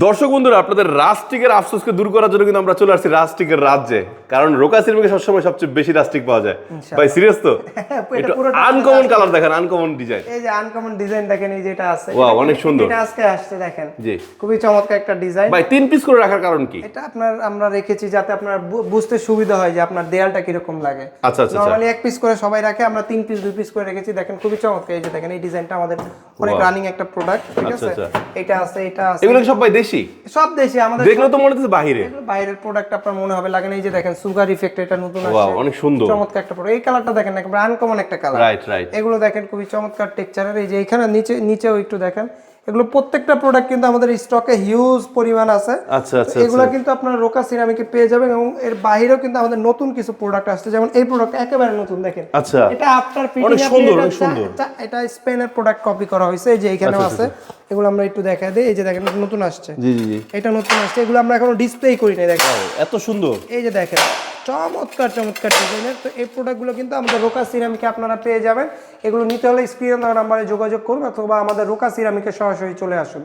দর্শক বন্ধুরা, আপনাদের রাস্টিকের আফসোসকে দূর করার জন্য কিন্তু আমরা চলে আসছি রাস্টিকের রাজ্যে। কারণ রোকা সিরামিকে সবসময় সবচেয়ে বেশি রাস্টিক পাওয়া যায়। ভাই সিরিয়াস তো? এটা আনকমন কালার দেখেন, আনকমন ডিজাইন। এই যে আনকমন ডিজাইন দেখেন, এই যে এটা আছে, ওয়াও অনেক সুন্দর। এটা আজকে আসছে দেখেন, জি খুবই চমৎকার একটা ডিজাইন। ভাই 3 পিস করে রাখার কারণ কি? এটা আমরা রেখেছি যাতে আপনার বুঝতে সুবিধা হয় যে আপনার দেয়ালটা কি রকম লাগে। আচ্ছা আচ্ছা, নরমালি এক পিস করে সবাই রাখে, আমরা 3 পিস 2 পিস করে রেখেছি। দেখেন খুবই চমৎকার। এই যে দেখেন, এই ডিজাইনটা আমাদের অনেক রানিং একটা প্রোডাক্ট, ঠিক আছে? এটা আছে, এটা আছে। এগুলো সব ভাই দেশি? সব দেশি। আমাদের দেখলে তো মনে হচ্ছে বাইরে। এগুলো বাইরের প্রোডাক্ট আপনার মনে হবে লাগেন। এই যে দেখেন সুগার ইফেক্ট, এটা নতুন আসছে। ওয়াও অনেক সুন্দর, চমৎকার একটা প্রোডাক্ট। এই কালারটা দেখেন, একবার আনকমন একটা কালার। Right right. এগুলো দেখেন খুবই চমৎকার টেক্সচারের। এই যে এখানে নিচেও একটু দেখেন, এগুলো প্রত্যেকটা প্রোডাক্ট কিন্তু আমাদের স্টকে হিউজ পরিমাণ আছে। আচ্ছা আচ্ছা, এগুলো কিন্তু আপনারা রোকা সিরামিকে পেয়ে যাবেন। এবং এর বাইরেও কিন্তু আমাদের নতুন কিছু প্রোডাক্ট আসছে, যেমন এই প্রোডাক্ট একেবারে নতুন দেখেন। আচ্ছা, এটা আফটার ফিটিং অনেক সুন্দর, অনেক সুন্দর। এটা স্পেনের প্রোডাক্ট কপি করা হয়েছে। এই যে এখানেও আছে, এগুলো আমরা একটু দেখাই দেই। এই যে দেখেন নতুন আসছে। জি জি জি, এটা নতুন আসছে। এগুলো আমরা এখনো ডিসপ্লে করি নাই। দেখেন এত সুন্দর। এই যে দেখেন, চমৎকার চমৎকার ডিজাইনের। তো এই প্রোডাক্টগুলো কিন্তু আমাদের রোকা সিরামিকে আপনারা পেয়ে যাবেন। এগুলো নিতে হলে স্ক্রিনে দেওয়া নাম্বারে যোগাযোগ করুন, অথবা আমাদের রোকা সিরামিকে সরাসরি চলে আসুন।